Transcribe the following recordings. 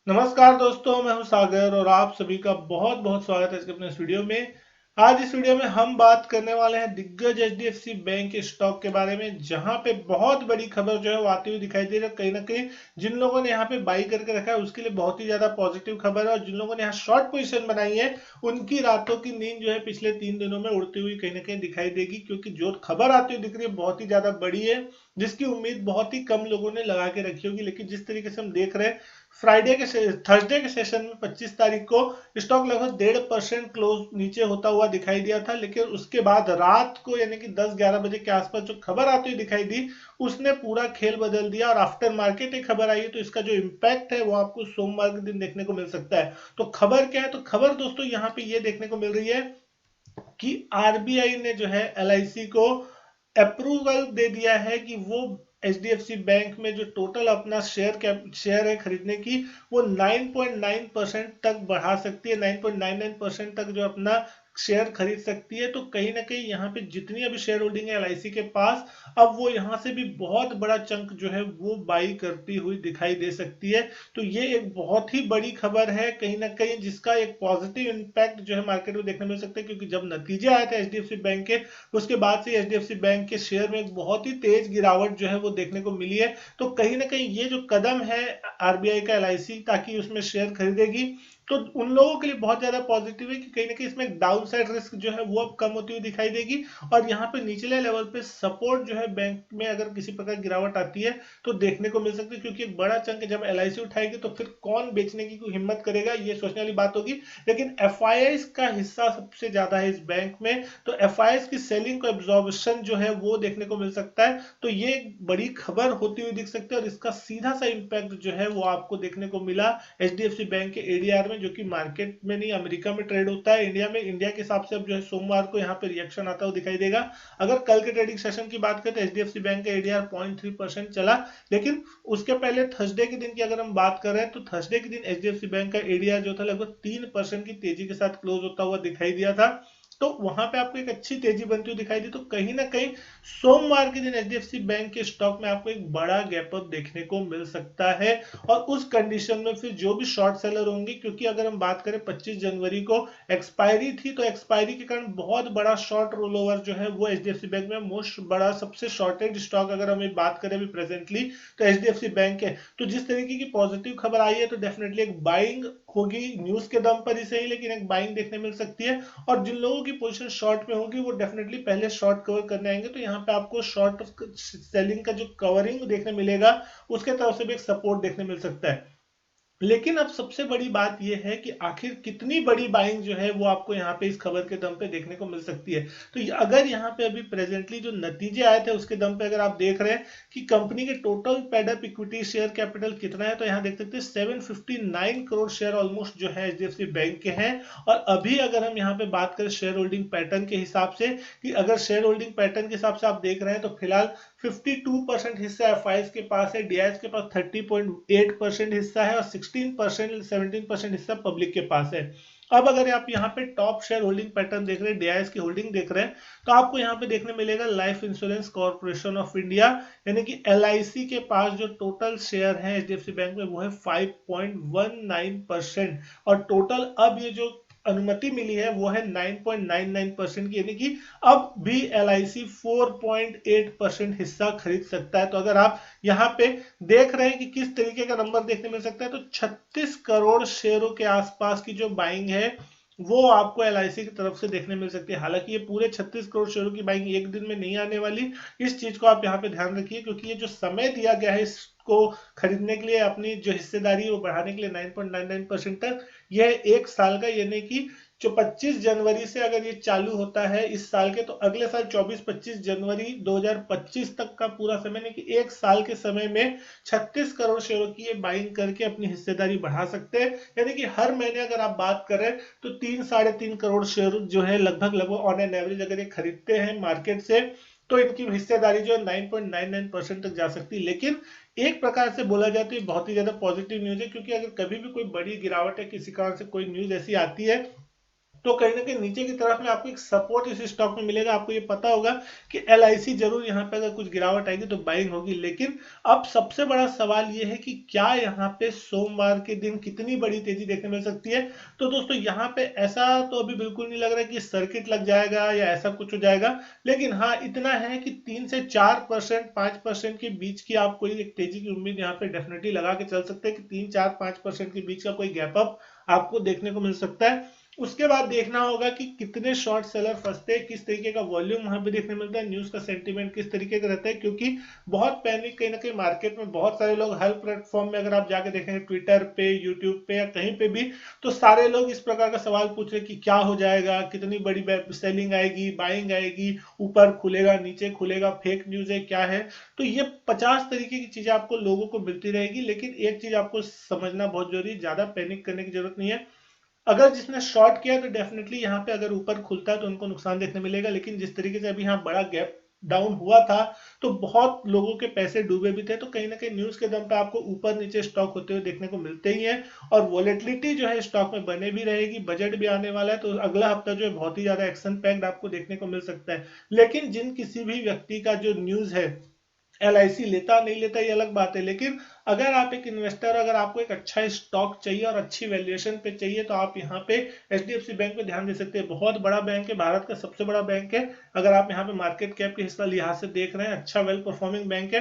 नमस्कार दोस्तों, मैं हूं सागर और आप सभी का बहुत बहुत स्वागत है इसके अपने इस वीडियो में। आज इस वीडियो में हम बात करने वाले हैं दिग्गज एचडीएफसी बैंक के स्टॉक के बारे में, जहां पे बहुत बड़ी खबर जो है वो आती हुई दिखाई दे रही है। कहीं ना कहीं जिन लोगों ने यहाँ पे बाई करके रखा है उसके लिए बहुत ही ज्यादा पॉजिटिव खबर है, और जिन लोगों ने यहाँ शॉर्ट पोजीशन बनाई है उनकी रातों की नींद जो है पिछले 3 दिनों में उड़ती हुई कहीं ना कहीं दिखाई देगी, क्योंकि जो खबर आती हुई दिख रही है बहुत ही ज्यादा बड़ी है, जिसकी उम्मीद बहुत ही कम लोगों ने लगा के रखी होगी। लेकिन जिस तरीके से हम देख रहे हैं थर्सडे के सेशन में 25 तारीख को स्टॉक लगभग 1.5% क्लोज नीचे होता हुआ दिखाई दिया था, लेकिन उसके बाद रात को यानी कि 10-11 बजे के आसपास जो खबर आती हुई दिखाई दी उसने पूरा खेल बदल दिया, और आफ्टर मार्केट एक खबर आई है तो इसका जो इम्पैक्ट है वो आपको सोमवार के दिन देखने को मिल सकता है। तो खबर क्या है? तो खबर दोस्तों यहाँ पे ये देखने को मिल रही है कि आरबीआई ने जो है एलआईसी को अप्रूवल दे दिया है कि वो एचडीएफसी बैंक में जो टोटल अपना शेयर है खरीदने की, वो 9.9% तक बढ़ा सकती है। 9.99% तक जो अपना शेयर खरीद सकती है। तो कहीं ना कहीं यहाँ पे जितनी अभी शेयर होल्डिंग है एलआईसी के पास, अब वो यहाँ से भी बहुत बड़ा चंक जो है वो बाई करती हुई दिखाई दे सकती है। तो ये एक बहुत ही बड़ी खबर है कहीं ना कहीं, जिसका एक पॉजिटिव इम्पैक्ट जो है मार्केट में देखने मिल सकता है, क्योंकि जब नतीजे आए थे एचडीएफसी बैंक के उसके बाद से एचडीएफसी बैंक के शेयर में एक बहुत ही तेज गिरावट जो है वो देखने को मिली है। तो कहीं ना कहीं ये जो कदम है आरबीआई का एलआईसी ताकि उसमें शेयर खरीदेगी, तो उन लोगों के लिए बहुत ज्यादा पॉजिटिव है कि कहीं ना कहीं इसमें डाउन साइड रिस्क जो है वो अब कम होती हुई दिखाई देगी। और यहाँ पे निचले लेवल पे सपोर्ट जो है बैंक में अगर किसी प्रकार गिरावट आती है तो देखने को मिल सकती है, क्योंकि एक बड़ा चंक जब एलआईसी उठाएगी तो फिर कौन बेचने की कोई हिम्मत करेगा, ये सोचने वाली बात होगी। लेकिन एफ का हिस्सा सबसे ज्यादा है इस बैंक में, तो एफ की सेलिंग को एब्जॉर्बन जो है वो देखने को मिल सकता है। तो ये एक बड़ी खबर होती हुई दिख सकती है, और इसका सीधा सा इम्पैक्ट जो है वो आपको देखने को मिला एचडीएफसी बैंक के एडीआर में, जो कि मार्केट में नहीं अमेरिका में ट्रेड होता है। इंडिया के हिसाब से अब जो है सोमवार को यहाँ पे रिएक्शन आता हुआ दिखाई देगा। अगर कल के ट्रेडिंग सेशन की बात करें तो एचडीएफसी बैंक का एडीआर 0.3% चला, लेकिन उसके पहले थर्सडे के दिन की अगर हम बात करें तो थर्सडे के दिन एचडीएफसी बैंक का एडीआर जो था लगभग 3% की तेजी के साथ क्लोज होता हुआ दिखाई दिया था। तो वहां पे आपको एक अच्छी तेजी बनती हुई दिखाई दी। तो कहीं ना कहीं सोमवार के दिन एचडीएफसी बैंक के स्टॉक में आपको एक बड़ा गैप अप देखने को मिल सकता है। और उस कंडीशन में फिर जो भी शॉर्ट सेलर होंगे, क्योंकि अगर हम बात करें 25 जनवरी को एक्सपायरी थी, तो एक्सपायरी के कारण बहुत बड़ा शॉर्ट रोल ओवर जो है वो एचडीएफसी बैंक में मोस्ट बड़ा सबसे शॉर्टेड स्टॉक अगर हम बात करें अभी प्रेजेंटली तो एचडीएफसी बैंक है। तो जिस तरीके की पॉजिटिव खबर आई है तो डेफिनेटली एक बाइंग होगी न्यूज के दम पर ही सही, लेकिन एक बाइंग देखने मिल सकती है। और जिन लोगों की पोजीशन शॉर्ट में होगी वो डेफिनेटली पहले शॉर्ट कवर करने आएंगे, तो यहाँ पे आपको शॉर्ट सेलिंग का जो कवरिंग देखने मिलेगा उसके तरफ से भी एक सपोर्ट देखने मिल सकता है। लेकिन अब सबसे बड़ी बात यह है कि आखिर कितनी बड़ी बाइंग जो है वो आपको यहाँ पे इस खबर के दम पे देखने को मिल सकती है। तो अगर यहाँ पे अभी प्रेजेंटली जो नतीजे आए थे उसके दम पे अगर आप देख रहे हैं कि कंपनी के total paid up equity share capital कितना है, तो यहाँ देख सकते हैं 759 करोड़ शेयर ऑलमोस्ट जो है एचडीएफसी बैंक के हैं। और अभी अगर हम यहाँ पे बात करें शेयर होल्डिंग पैटर्न के हिसाब से, कि अगर शेयर होल्डिंग पैटर्न के हिसाब से आप देख रहे हैं तो फिलहाल 52% हिस्सा एफ के पास है, डीआईएस के पास 30.8% हिस्सा है, और 17% हिस्सा पब्लिक के पास है। अब अगर आप यहाँ पे टॉप शेयर होल्डिंग पैटर्न देख रहे हैं, डीआईएस की होल्डिंग देख रहे हैं, तो आपको यहाँ पे देखने मिलेगा life insurance corporation of India यानी कि एलआईसी के पास जो टोटल शेयर है एचडीएफसी बैंक में वो है 5.19%। और टोटल अब ये जो अनुमति मिली है वो है 9.99% की, यानी कि अब भी एलआईसी 4.8% हिस्सा खरीद सकता है। तो अगर आप यहाँ पे देख रहे हैं कि किस तरीके का नंबर देखने मिल सकता है, तो 36 करोड़ शेयरों के आसपास की जो बाइंग है वो आपको एलआईसी की तरफ से देखने मिल सकती है। हालांकि ये पूरे 36 करोड़ शेयरों की बाइंग एक दिन में नहीं आने वाली, इस चीज को आप यहाँ पे ध्यान रखिए, क्योंकि ये जो समय दिया गया है इसको खरीदने के लिए अपनी जो हिस्सेदारी है वो बढ़ाने के लिए 9.99% तक, यह एक साल का, यानी कि जो 25 जनवरी से अगर ये चालू होता है इस साल के, तो अगले साल 24-25 जनवरी 2025 तक का पूरा समय, यानी कि एक साल के समय में 36 करोड़ शेयरों की ये बाइंग करके अपनी हिस्सेदारी बढ़ा सकते हैं। यानी कि हर महीने अगर आप बात करें तो 3-3.5 करोड़ शेयर जो है लगभग लगभग ऑन एन एवरेज अगर ये खरीदते हैं मार्केट से, तो इनकी हिस्सेदारी जो है 9.99% तक जा सकती है। लेकिन एक प्रकार से बोला जाए तो ये बहुत ही ज्यादा पॉजिटिव न्यूज है, क्योंकि अगर कभी भी कोई बड़ी गिरावट है किसी कारण से कोई न्यूज ऐसी आती है तो कहीं ना कहीं नीचे की तरफ में आपको एक सपोर्ट इस स्टॉक में मिलेगा। आपको ये पता होगा कि LIC जरूर यहाँ पे अगर कुछ गिरावट आएगी तो बाइंग होगी, लेकिन अब सबसे बड़ा सवाल ये है कि क्या यहाँ पे सोमवार के दिन कितनी बड़ी तेजी देखने मिल सकती है। तो दोस्तों यहाँ पे ऐसा तो अभी बिल्कुल नहीं लग रहा है कि सर्किट लग जाएगा या ऐसा कुछ हो जाएगा, लेकिन हाँ इतना है कि 3 से 4%, 5% के बीच की आप कोई एक तेजी की उम्मीद यहाँ पे डेफिनेटली लगा के चल सकते हैं कि 3, 4, 5% के बीच का कोई गैप अप आपको देखने को मिल सकता है। उसके बाद देखना होगा कि कितने शॉर्ट सेलर फंसते हैं, किस तरीके का वॉल्यूम वहां पे देखने मिलता है, न्यूज का सेंटीमेंट किस तरीके का रहता है, क्योंकि बहुत पैनिक कहीं ना कहीं मार्केट में बहुत सारे लोग हर प्लेटफॉर्म में अगर आप जाके देखेंगे ट्विटर पे, यूट्यूब पे या कहीं पे भी, तो सारे लोग इस प्रकार का सवाल पूछ रहे कि क्या हो जाएगा, कितनी बड़ी सेलिंग आएगी, बाइंग आएगी, ऊपर खुलेगा नीचे खुलेगा, फेक न्यूज है क्या है। तो ये 50 तरीके की चीजें आपको लोगों को मिलती रहेगी, लेकिन एक चीज आपको समझना बहुत जरूरी है, ज्यादा पैनिक करने की जरूरत नहीं है। अगर जिसने शॉर्ट किया तो डेफिनेटली यहाँ पे अगर ऊपर खुलता है तो उनको नुकसान देखने मिलेगा, लेकिन जिस तरीके से अभी यहाँ बड़ा गैप डाउन हुआ था तो बहुत लोगों के पैसे डूबे भी थे, तो कहीं ना कहीं न्यूज के दम पे आपको ऊपर नीचे स्टॉक होते हुए देखने को मिलते ही है। और वॉलेटिलिटी जो है स्टॉक में बने भी रहेगी, बजट भी आने वाला है, तो अगला हफ्ता जो है बहुत ही ज्यादा एक्शन पैक्ड आपको देखने को मिल सकता है। लेकिन जिन किसी भी व्यक्ति का जो न्यूज है LIC लेता नहीं लेता ये अलग बात है, लेकिन अगर आप एक इन्वेस्टर, अगर आपको एक अच्छा स्टॉक चाहिए और अच्छी वैल्यूएशन पे चाहिए तो आप यहाँ पे HDFC बैंक पे ध्यान दे सकते हैं। बहुत बड़ा बैंक है, भारत का सबसे बड़ा बैंक है। अगर आप यहाँ पे मार्केट कैप के हिस्सा लिहाज से देख रहे हैं, अच्छा वेल परफॉर्मिंग बैंक है।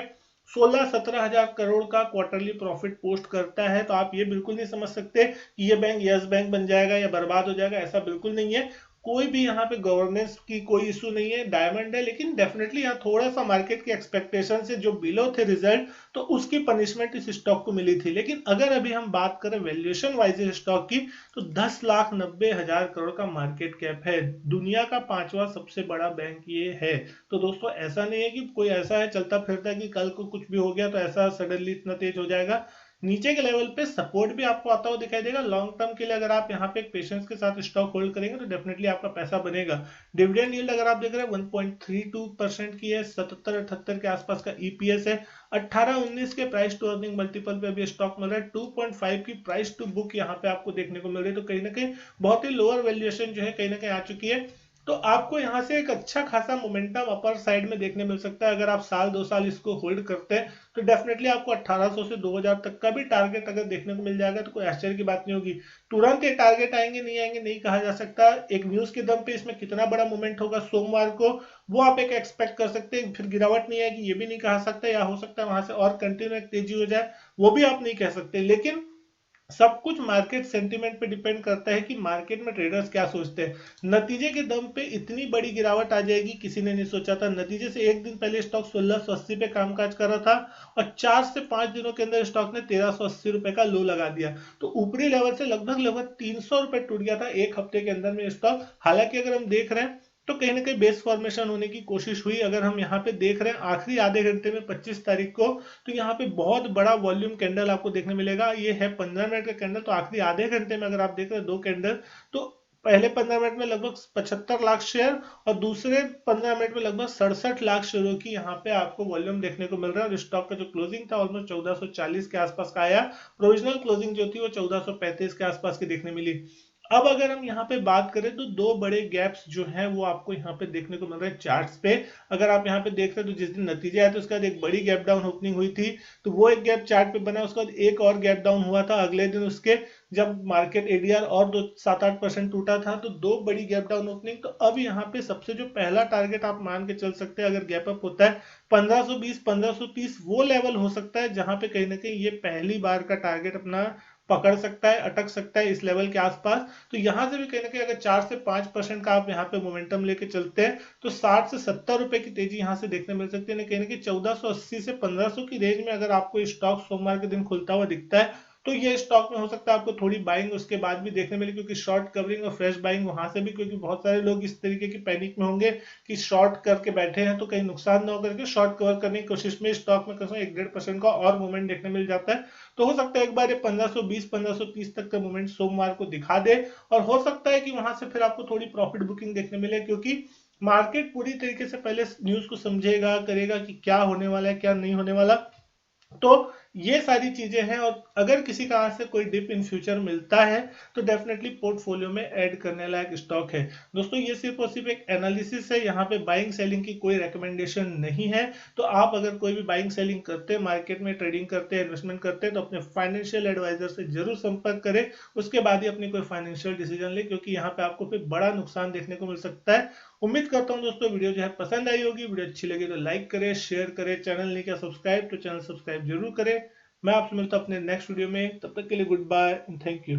16-17 हजार करोड़ का क्वार्टरली प्रॉफिट पोस्ट करता है, तो आप ये बिल्कुल नहीं समझ सकते कि ये बैंक यस बैंक बन जाएगा या बर्बाद हो जाएगा, ऐसा बिल्कुल नहीं है। कोई भी यहाँ पे गवर्नेंस की कोई इशू नहीं है, डायमंड है, लेकिन डेफिनेटली यहाँ थोड़ा सा मार्केट के एक्सपेक्टेशन से जो बिलो थे रिजल्ट, तो उसकी पनिशमेंट इस स्टॉक को मिली थी। लेकिन अगर अभी हम बात करें वैल्यूएशन वाइज स्टॉक की, तो 10,90,000 करोड़ का मार्केट कैप है, दुनिया का 5वां सबसे बड़ा बैंक ये है। तो दोस्तों ऐसा नहीं है कि कोई ऐसा है चलता फिरता कि कल को कुछ भी हो गया तो ऐसा सडनली इतना तेज हो जाएगा। नीचे के लेवल पे सपोर्ट भी आपको आता हुआ दिखाई देगा। लॉन्ग टर्म के लिए अगर आप यहाँ पे एक पेशेंस के साथ स्टॉक होल्ड करेंगे तो डेफिनेटली आपका पैसा बनेगा। डिविडेंड यील्ड अगर आप देख रहे हैं 1.32% की है, 77-78 के आसपास का EPS है, 18-19 के प्राइस टू अर्निंग मल्टीपल पे अभी स्टॉक मिल रहा है, 2.5 की प्राइस टू बुक यहाँ पे आपको देखने को मिल रही है। तो कहीं ना कहीं बहुत ही लोअर वैल्यूएशन जो है कहीं ना कहीं आ चुकी है, तो आपको यहाँ से एक अच्छा खासा मोमेंटम अपर साइड में देखने मिल सकता है। अगर आप साल 2 साल इसको होल्ड करते हैं तो डेफिनेटली आपको 1800 से 2000 तक का भी टारगेट अगर देखने को मिल जाएगा तो कोई आश्चर्य की बात नहीं होगी। तुरंत ये टारगेट आएंगे नहीं कहा जा सकता, एक न्यूज के दम पे इसमें कितना बड़ा मूवमेंट होगा सोमवार को वो आप एक एक्सपेक्ट कर सकते हैं। फिर गिरावट नहीं आएगी ये भी नहीं कहा सकता, या हो सकता है वहां से और कंटिन्यू एक तेजी हो जाए, वो भी आप नहीं कह सकते। लेकिन सब कुछ मार्केट सेंटीमेंट पे डिपेंड करता है कि मार्केट में ट्रेडर्स क्या सोचते हैं। नतीजे के दम पे इतनी बड़ी गिरावट आ जाएगी किसी ने नहीं सोचा था। नतीजे से एक दिन पहले स्टॉक 1680 पे कामकाज कर रहा था और 4 से 5 दिनों के अंदर स्टॉक ने 1380 रुपए का लो लगा दिया, तो ऊपरी लेवल से लगभग 300 रुपए टूट गया था एक हफ्ते के अंदर में स्टॉक। हालांकि अगर हम देख रहे हैं तो कहीं ना कहीं बेस फॉर्मेशन होने की कोशिश हुई। अगर हम यहाँ पे देख रहे हैं आखिरी आधे घंटे में 25 तारीख को, तो यहाँ पे बहुत बड़ा वॉल्यूम कैंडल आपको देखने मिलेगा। ये है 15 मिनट का कैंडल, तो आखिरी आधे घंटे में अगर आप देख रहे हैं 2 कैंडल, तो पहले 15 मिनट में लगभग 75 लाख शेयर और दूसरे 15 मिनट में लगभग 67 लाख शेयरों की यहाँ पे आपको वॉल्यूम देखने को मिल रहा है। और स्टॉक का जो क्लोजिंग था ऑलमोस्ट 1440 के आसपास का आया, प्रोविजनल क्लोजिंग जो थी वो 1435 के आसपास की देखने मिली। अब अगर हम यहाँ पे बात करें तो दो बड़े गैप्स जो हैं वो आपको यहाँ पे देखने को मिल रहे हैं चार्ट्स पे। अगर आप यहाँ पे देख रहे हैं तो जिस दिन नतीजे आए तो उसके बाद एक बड़ी गैप डाउन ओपनिंग हुई थी, तो वो एक गैप चार्ट पे बना, उसके बाद एक और गैप डाउन हुआ था अगले दिन उसके, जब मार्केट ADR और 7-8% टूटा था, तो दो बड़ी गैप डाउन ओपनिंग। तो अब यहाँ पे सबसे जो पहला टारगेट आप मान के चल सकते हैं अगर गैप अप होता है 1520 1530, वो लेवल हो सकता है जहां पे कहीं ना कहीं ये पहली बार का टारगेट अपना पकड़ सकता है, अटक सकता है इस लेवल के आसपास। तो यहां से भी कहीं ना कहीं अगर 4 से 5% का आप यहाँ पे मोमेंटम लेके चलते हैं तो 60 से 70 रुपए की तेजी यहां से देखने मिल सकती है। कहीं ना कहीं 1480 से 1500 की रेंज में अगर आपको स्टॉक सोमवार के दिन खुलता हुआ दिखता है तो ये स्टॉक में हो सकता है आपको थोड़ी बाइंग उसके बाद भी देखने मिले, क्योंकि शॉर्ट कवरिंग और फ्रेश बाइंग वहां से भी, क्योंकि बहुत सारे लोग इस तरीके की पैनिक में होंगे कि शॉर्ट करके बैठे हैं तो कहीं नुकसान ना हो करके शॉर्ट कवर करने की कोशिश में स्टॉक में कसम 1-1.5% का और मूवमेंट देखने मिल जाता है। तो हो सकता है एक बार ये 1520 1530 तक का मूवमेंट सोमवार को दिखा दे, और हो सकता है कि वहां से फिर आपको थोड़ी प्रॉफिट बुकिंग देखने मिले, क्योंकि मार्केट पूरी तरीके से पहले न्यूज को समझेगा करेगा कि क्या होने वाला है क्या नहीं होने वाला। तो ये सारी चीजें हैं, और अगर किसी कारण से कोई डिप इन फ्यूचर मिलता है तो डेफिनेटली पोर्टफोलियो में ऐड करने लायक स्टॉक है। दोस्तों ये सिर्फ और सिर्फ एक एनालिसिस है, यहाँ पे बाइंग सेलिंग की कोई रिकमेंडेशन नहीं है। तो आप अगर कोई भी बाइंग सेलिंग करते हैं, मार्केट में ट्रेडिंग करते हैं, इन्वेस्टमेंट करते हैं, तो अपने फाइनेंशियल एडवाइजर से जरूर संपर्क करें, उसके बाद ही अपनी कोई फाइनेंशियल डिसीजन ले, क्योंकि यहाँ पे आपको फिर बड़ा नुकसान देखने को मिल सकता है। उम्मीद करता हूँ दोस्तों वीडियो जो है पसंद आई होगी। वीडियो अच्छी लगी तो लाइक करें, शेयर करें, चैनल नहीं किया सब्सक्राइब तो चैनल सब्सक्राइब जरूर करें। मैं आपसे मिलता हूँ अपने नेक्स्ट वीडियो में, तब तक के लिए good bye and thank you.